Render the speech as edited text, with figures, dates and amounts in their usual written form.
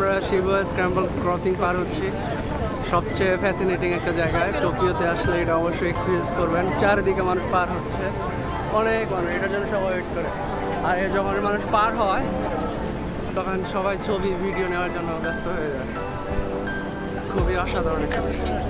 আমরা Shibuya scramble crossing পার হচ্ছি। সবচেয়ে ফ্যাসিনেটিং একটা জায়গায়, টোকিওতে আসলে এটা অবশ্যই এক্সপিরিয়েন্স করবেন। চারিদিকে মানুষ পার হচ্ছে, অনেক মানুষ, এটার জন্য সবাই ওয়েট করে। আর যখন মানুষ পার হয় তখন সবাই ছবি ভিডিও নেওয়ার জন্য ব্যস্ত হয়ে যায়। খুবই অসাধারণ একটা বিষয়।